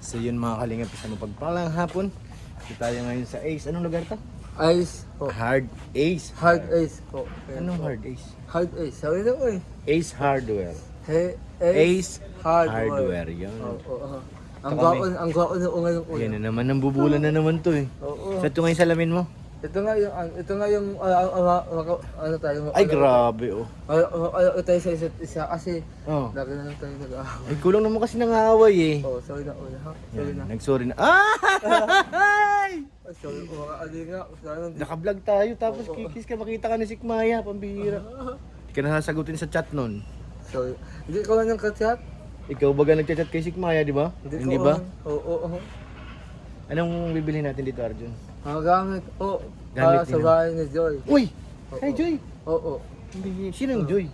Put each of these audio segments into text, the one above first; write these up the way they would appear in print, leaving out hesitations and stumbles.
So yun mga kalingap, isang mapagpalang hapon. Dito tayo ngayon sa Ace. Anong lugar to? Ace po. Hard Ace. Hard Ace po. Anong Hard Ace? Hard Ace. Sabi na po eh. Ace Hardware. Hey, Ace Hardware. Hardware. Yun. Oo. Ito Ang kami. gwapo na ngayon po. Yan na naman, nambubulan na naman to eh. Oo. So ito ngayon salamin mo? Ito nga yung ano tayo. Ay grabe oh. Tayo sa isa't isa kasi Oh. lagi na lang tayo nag-aaway. Ay kulang naman kasi nangaaway eh. Oh, sorry na ulit ha. Sorry na. Nagsorry na. Ay! Ay, sorry po mga nga. Sana Naka-vlog tayo tapos Oo. kikis ka, makita ka ni Sikmaya, pambihira. Hindi ka nasasagutin sa chat nun. sorry. Hindi ko lang yung ka-chat. Ikaw baga nagchat-chat kay Sikmaya, di ba? Hindi ba? Oo. Anong bibilhin natin dito, Arjun? Mga gamit. Oo. Gamit Sa nila. bahay ni Joy. Uy! Oo. Kay Joy! Oo. Sino yung Joy?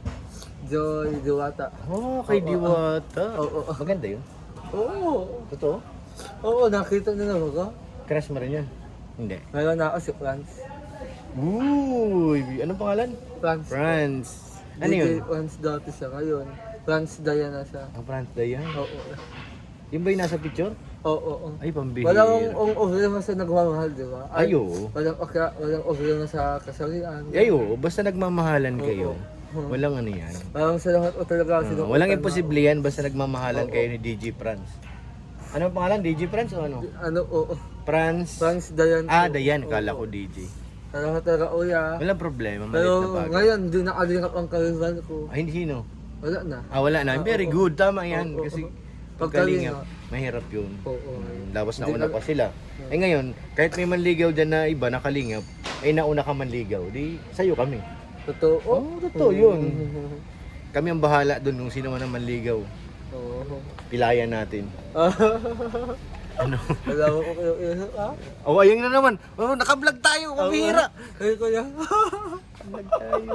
Joy Diwata. Oh, kay Oo. Diwata. Oo. Maganda yun. Oo. Totoo? Oo, nakita niyo na ba? Crush mo rin yun? Hindi. Ngayon na ako si Franz. Uy! Anong pangalan? Franz. Franz. Ano DJ yun? Franz dati siya ngayon. Franz Diana siya. Ang Franz Dayan. Oo. Yung ba yung nasa picture? Oo. Ay, pambihira. Walang problema sa nagmamahal, di ba? Ay, oo. Walang problema sa kasalian. Ay, oo. Basta nagmamahalan kayo. Oo. Walang ano yan. Parang sa lahat o talaga sinukutan Walang na- imposible yan basta nagmamahalan Oo. kayo ni DJ Franz. Ano ang pangalan? DJ Franz o ano? Ano, oo. Franz? Franz Diana. Ah, Dayan. Kala ko DJ. Talaga uya. Walang problema. Malit Pero na bagay. ngayon, di nakalingap ang kalivan ko. Ay, hindi sino? Wala na. Ah, wala na. Very good. Tama yan. Oo. Kasi Pagkalingap. pagkalingap, mahirap yun. Oo. Labas na Hindi una na- pa sila. Eh ngayon, kahit may manligaw dyan na iba nakalingap, ay nauna ka manligaw, di sa'yo kami. Totoo. Oo, totoo yun. Kami ang bahala doon kung sino man ang manligaw. Oo. Pilayan natin. Ano? Wala mo ko kayo iyak, ha? Oh, ayun na naman. Oh, naka-vlog tayo. Mabihira. Kayo kuya. Vlog tayo.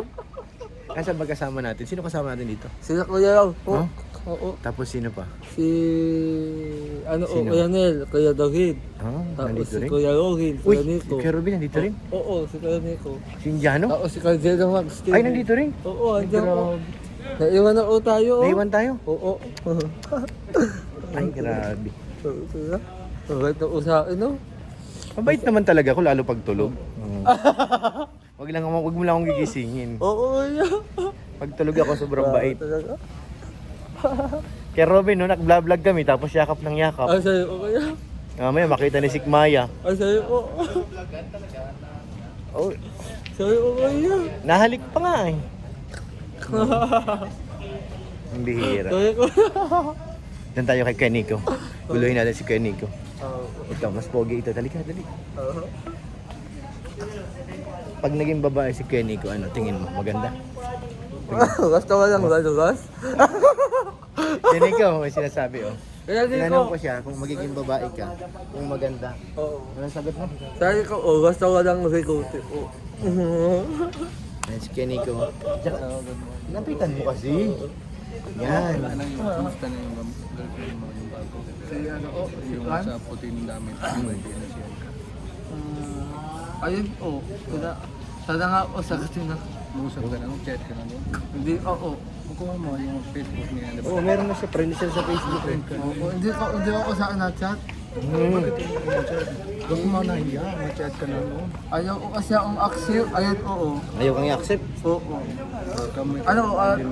Asan ba kasama natin? Sino kasama natin dito? Sila kuya raw. Huh? Oo. Tapos sino pa? Si... Ano Sino? Kuya Nel, Kuya David. Oh, Tapos nandito si rin. Kuya Rohin, Uy, Kuya si Nico. Kuya Ruben nandito rin. Oo, si Kuya Nico. Si Indiano? Tapos si Kuya Jello Max. Ay, nandito rin. Oo, Ay, andyan po. grabe. Naiwan na po tayo. oh. Naiwan tayo. Oo. Ay, grabe. Kuya. Bakit na usain, no? Mabait naman talaga ako, lalo pag tulog. Wag mo lang akong gigisingin. Oo, kuya. Pag tulog ako, sobrang bait. Talaga. Kaya Robin, no, nag-vlog kami, tapos yakap ng yakap. Ay, sa'yo po, kuya. Mamaya makita ni Sikmaya. Ay, sa'yo po. Oh, Sa'yo po, kuya. nahalik pa nga eh. Ang bihira. Sa'yo, kuya. Doon tayo kay Keniko. Guluhin natin si Keniko. Oo. Ito, mas pogi ito. Dali ka, dali. Oo. Pag naging babae si Keniko, ano, tingin mo, maganda? Gusto ko lang ba, Lugas? Keniko, may sinasabi, oh. Kaya di Tinanong ko ko. siya kung magiging babae ka, kung maganda. Oo. Anong sagot mo? Sabi ko, gusto ko lang rikuti po. Yan si Keniko. Tsaka, napitan mo kasi. Yan. Kumusta na yung girlfriend mo, yung bago? Si ano, si Yung Fran? sa puti ng damit, birthday na siya. Ayun po. Sana nga po sa kasi na. Musap ka na, chat ka na doon. Hindi, oo. Kukuha mo yung Facebook niya, di ba? Oo, meron na siya. Friend siya sa Facebook. Eh. Oo, hindi ako sa na-chat. Huwag mo na hiya, ma-chat ka na noon. Ayaw ko kasi akong accept. Ayun, oo. Ayaw kang i-accept. Oo. Kami, Ano,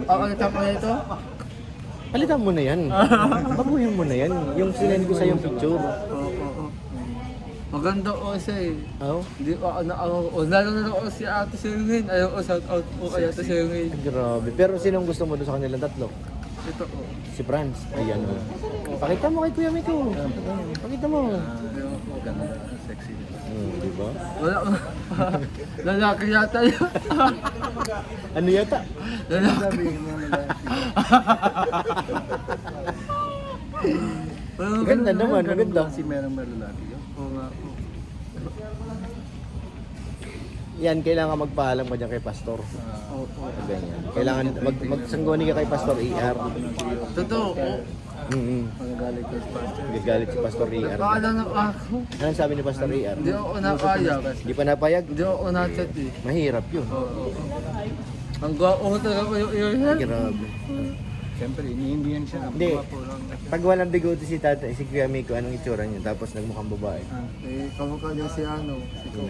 kakalitan ko na ito? Palitan mo na yan. Baguhin mo na yan. Yung sinend ko sa yung picture. Oo. Maganda ko siya eh. Oh, Hindi ko ako. Lalo na ako si Ate Singin. Ayaw ko shout out po kay Ate Singin. grabe. Pero sinong gusto mo doon sa kanilang tatlo? Ito po. Si Franz. Ayan o. Pakita mo kay Kuya Miko. Pakita mo. ganda, sexy. Di ba? Wala. Lalaki yata yun. Ano yata? Lalaki. Sabihin mo na lang. Maganda naman, maganda. Si merong lalaki yun. Oo nga po. Yan, kailangan magpaalam ka dyan kay Pastor. Opo. Ganyan. Kailangan magsangguni ka kay Pastor ER. Totoo po. Magagalit ko sa pastor. Gagalit si Pastor ER. Nagpaalam na ako. Anong sabi ni Pastor ER? Hindi ako napayag. Hindi pa napayag? Hindi ako na-chat eh. Mahirap yun. Oo. Ang gwapo ko talaga ko yung earhead. Grabe. Siyempre, iniindihan siya. Hindi. Guwapo lang. Pag walang bigote si tatay, si Kuya Miko, anong itsura niya? Tapos nagmukhang babae. Eh, kamukha niya si ano, si Ko.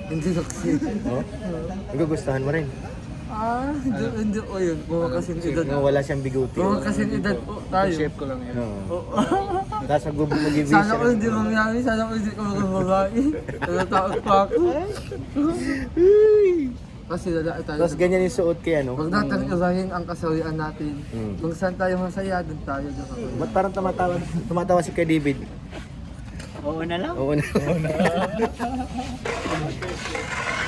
Hindi naksi. Oh? Nagugustuhan mo rin. Hindi o yun. Kung kasing edad. Nga wala siyang bigote. Kung kasing edad po tayo. Chef ko lang yan. Oo. Oo. Tapos mag-ibig Sana ko hindi mangyari, sana ko hindi ko maging babae. Natatakot pa ako. Kasi lalaki tayo. Tapos ganyan yung suot kay ano. Huwag natin irahin ang kasawian natin. Mm. Kung saan tayo masaya, doon tayo. Ba't parang tumatawa si Kuya David? Oo na lang. Oo na.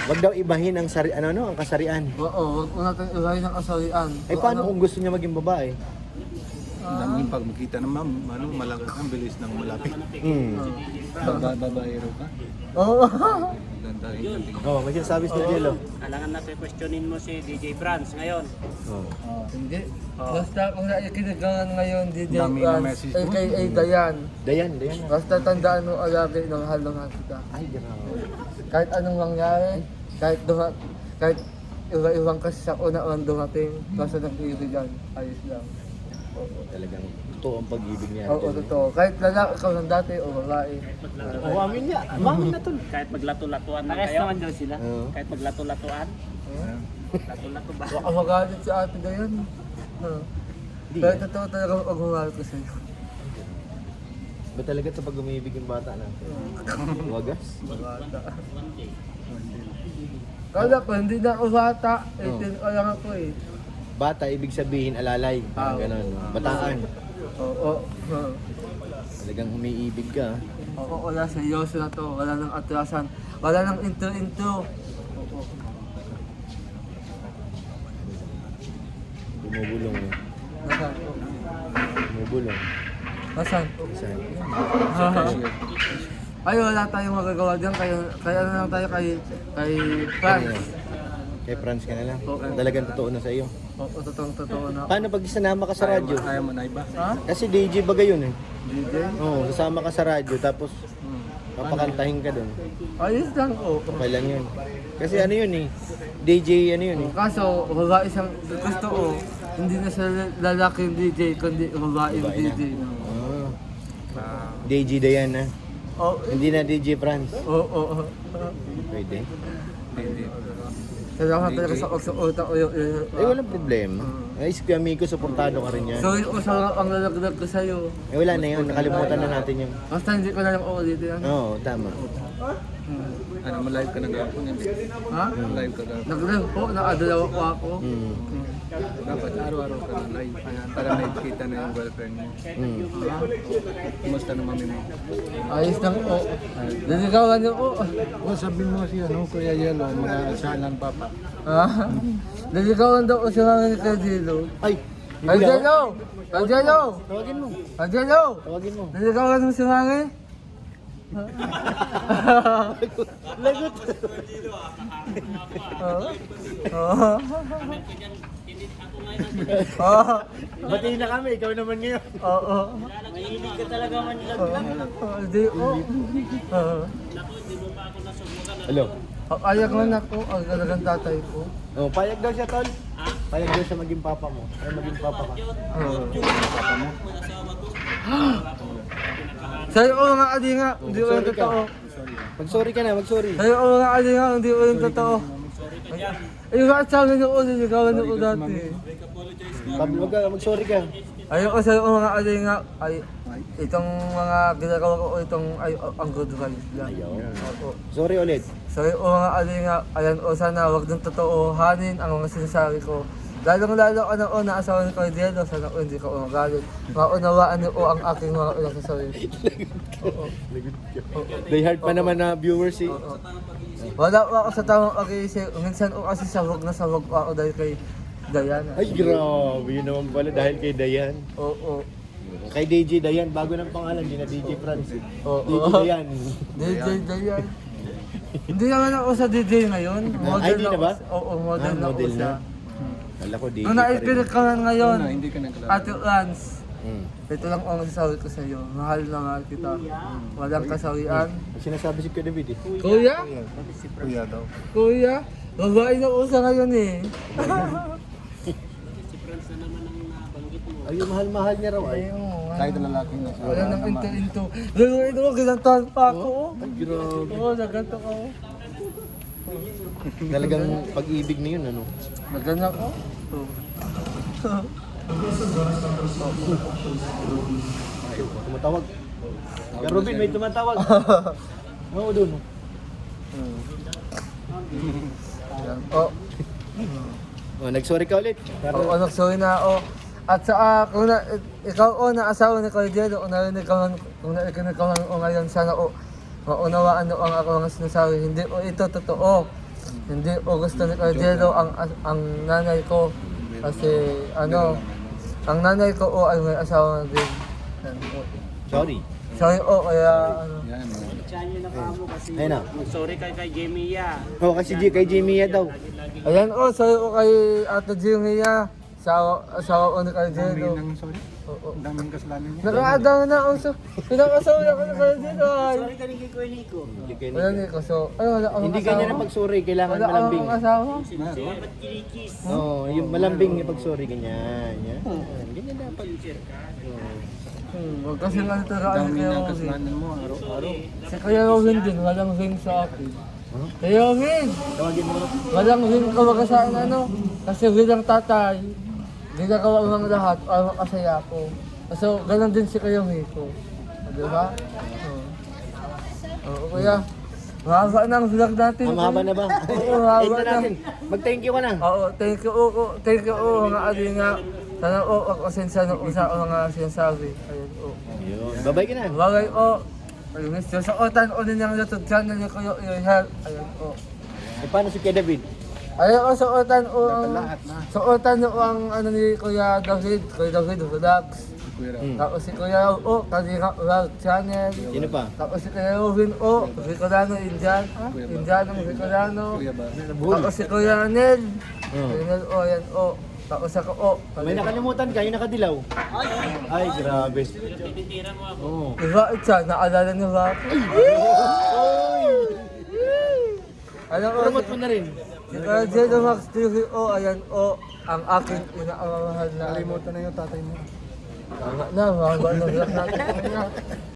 Wag daw ibahin ang ang kasarian. Oo, huwag natin irahin ang kasawian. Ay paano kung gusto niya maging babae? Ang daming pag makita ng ma'am, malakas ang bilis ng malapit. Babaero ka. Oo. Ganda rin ang tingin. Oh, may sinasabi si Jello. Kailangan natin questionin mo si DJ Franz ngayon. Oh. Hindi. Basta kung naikinigangan ngayon, DJ Dami na Franz, message mo. aka Dayan. Dayan. Basta tandaan mo, alagi ng halungan kita. Ay, grabe. Kahit anong mangyari, kahit iba-ibang kasi sa una-unang dumating, basta nag-iibigan, ayos lang. Talagang totoo ang pag-ibig niya. Oo, totoo. Kahit lalaki ikaw ng dati o babae. Oo, amin niya. Amin na to. Kahit maglato-latuan na kayo. naman daw sila. Oo. Kahit maglato-latuan. Lato-lato ba? Baka magalit si ate Dayan. Hindi Pero yan. totoo talaga pag-umalit ko sa'yo. Ba talaga sa pag umibig yung bata na? Wagas? Bata. Kala ko, hindi na ako bata. 18 ko lang ako eh. Bata, ibig sabihin alalay. Parang ganon. Bataan. Oo. Talagang umiibig ka. Oo, wala seryoso na to. Wala nang atrasan. Wala nang intro-intro. Oo. Bumubulong eh. Nasaan? Bumubulong. Nasaan? Saan? Ay, wala tayong magagawa dyan. Kaya na lang tayo kay Franz. Kay Franz ka na lang. Oo. Talagang totoo na sa iyo. Oo, totoo na. Paano pag isanama ka sa radyo? Ayaw mo na iba. Ha? Kasi DJ ba gayon eh? DJ? Oo, sasama ka sa radyo tapos papakantahin ka doon. Ayos lang po. Okay lang yun. Kasi ano yun eh? DJ ano yun eh? Kaso, babae isang gusto ko. Hindi na sa lalaki yung DJ, kundi babae yung Babae na. DJ. DJ Dayan na. Oo. Hindi na DJ Franz. Oo. Pwede. Hindi. Kailangan talaga sa utang o yung... Eh walang problema. Ay, si Kuya Miko, supportado ka rin yan. So, yung usap ang lalagdag ko sa'yo. Eh wala na yun, nakalimutan na natin yung... Basta hindi ko na lang uulitin yan. Oo, tama. Ano, ma-live ka ng gapon, hindi. Ha? Live ka gapon. Nag-live po, nakadalawa po ako. Mm. Dapat araw-araw ka na live. Para nakikita na yung girlfriend mo. Mm. Kumusta na mami mo? Ayos lang po. Naligawan niyo po. O, sabihin mo si Kuya Yelo, mga asahan papa. Ha? Naligawan daw ko siya ng kay Jello. Ay! Angelo! Angelo! Tawagin mo. Angelo! Tawagin mo. Naligawan mo si Mami? Lagot. Oo. Oo. Oo. Batiin na kami, ikaw naman ngayon. Oo. Mahilig ka talaga manilaglag. Hindi, oo. Oo. Hello. Ayak man ako, ang talagang tatay ko. Oh, payag daw siya, tol. Payag daw siya maging papa mo. Ay, maging papa ka. Oo. Sa'yo ko mga adinga, hindi ko yung Sorry ka. totoo. Mag-sorry ka na, mag-sorry. Sa'yo ko mga adinga, hindi ko yung totoo. Ay, bakit sa akin yung ulo, ligawan ko dati. Wag ka, mag-sorry ka. Ayoko sa'yo mga adinga, ay, itong mga ginagawa ko, itong, ay, ang good vibes lang. Ayaw. Oo. Sorry ulit. Sa'yo mga adinga, ayan o sana wag nang totoohanin ang mga sinasabi ko. Lalong-lalo ka na o na asawa ni Kuya Dielo, sana o hindi ka umagalit. Maunawaan niyo o ang aking mga ulang sasabihin. Oo. They hard pa naman na viewers eh. Oo. Wala pa ako sa tamang pag-iisip. Minsan o kasi sabog na sabog pa ako dahil kay Diana. Ay, grabe. Yun naman pala dahil kay Dayan. Oo. Kay DJ Dayan, bago ng pangalan, di na DJ Franz. Oo. DJ Dayan. DJ Dayan. Hindi naman ako sa DJ ngayon. Ay, di na ako ba? Oo, model na ako model siya. na. Kala ko DJ Nung pa rin. naipilit ka na ngayon, Na, hindi ka naglalaro. Ate Lance, Hmm. ito lang ang masasabi ko sa iyo. Mahal na mahal kita. Walang kasawian. Ang sinasabi si Kuya David eh. Kuya? Kuya daw. Kuya? Babae na usa ngayon eh. Ay, yung mahal-mahal niya raw ay. Ayun. Kahit ang lalaki na siya. Wala nang into. Gagawin ko, ginantahan pa ako. Ay, grabe. Oo, naganto ko. Talagang pag-ibig na yun, ano? Nagana ko. Ay, tumatawag. Kaya Robin, may tumatawag. Oo, doon. Yan. Oh, Oh, nag-sorry ka ulit. oo, nagsorry na ako. At sa kung na, ikaw na asawa ni Kuya Jello, kung narinig ka man o ngayon, sana maunawaan mo ang ako mga sinasabi. Hindi o ito totoo. Hindi o gusto ni Kuya Jello ang nanay ko. Kasi ang nanay ko ay may asawa din. Yan, o. Sorry. Sorry kaya Yan. Siya nyo na kamo kasi Ayun na. sorry kay Jemia. Oh, kasi kay Jimmy daw. Ayan sorry kay Ate Jimia. Asawa ko ni Kuya Jello. Ang sorry. Oo. Ang daming kasalanan niya. Nakakaadaw na ako so. Pinakasawa ko ni Kuya Jello. Sorry ka rin kay Kuya Nico. Hindi kay Wala ni ko so. Ay wala akong Hindi asawa. ganyan ang pag-sorry, kailangan Wala malambing. akong asawa. Ba't kinikis? Oo, yung malambing yung pag-sorry, ganyan. Yan. Ganyan dapat. Huwag kasi nga Ang nataraan dami kaya ng Robin. kasalanan mo araw-araw. Si Kuya Robin din, walang ring sa akin. Huh? Kuya Robin, Tawagin mo. walang ring kawaga sa akin kasi bilang tatay, ginagawa ko ng lahat para makasaya ko. So, ganun din si Kuya Miko. Di ba? Oo, kuya. Mahaba na ang vlog natin. Ah, mahaba na ba? Oo, mahaba End na na. natin. Mag-thank you ka na. Oo, thank you mga alinga. Sana ako pasensya na sa mga sinasabi. Ayun, Ayun. Babay ka na. Bagay ayun, sa otan din yung YouTube channel ni Kuya Ihel. Ayun, E paano si Kuya David? Ayun, sa otan Lahat na. sa otan ang ni Kuya David Vlogs. Kuya Raul. Tapos si Kuya Kalira Vlog Channel. Sino pa? Tapos si Kuya Robin Ricolano Indian. Indianong Ricolano. Kuya ba? Tapos si Kuya Nel. Oh. Kuya Nel, yan, Tapos ako, May nakalimutan ka, yung nakadilaw. Ay, grabe. Tinitira mo ako. Oo. Diba, siya, naalala niyo ba? Ano Promote mo na rin. Si Kuya Jello Max TV, ayan, ang aking inaamahal na. Kalimutan na yung tatay mo. Tama na, mahaba na vlog natin.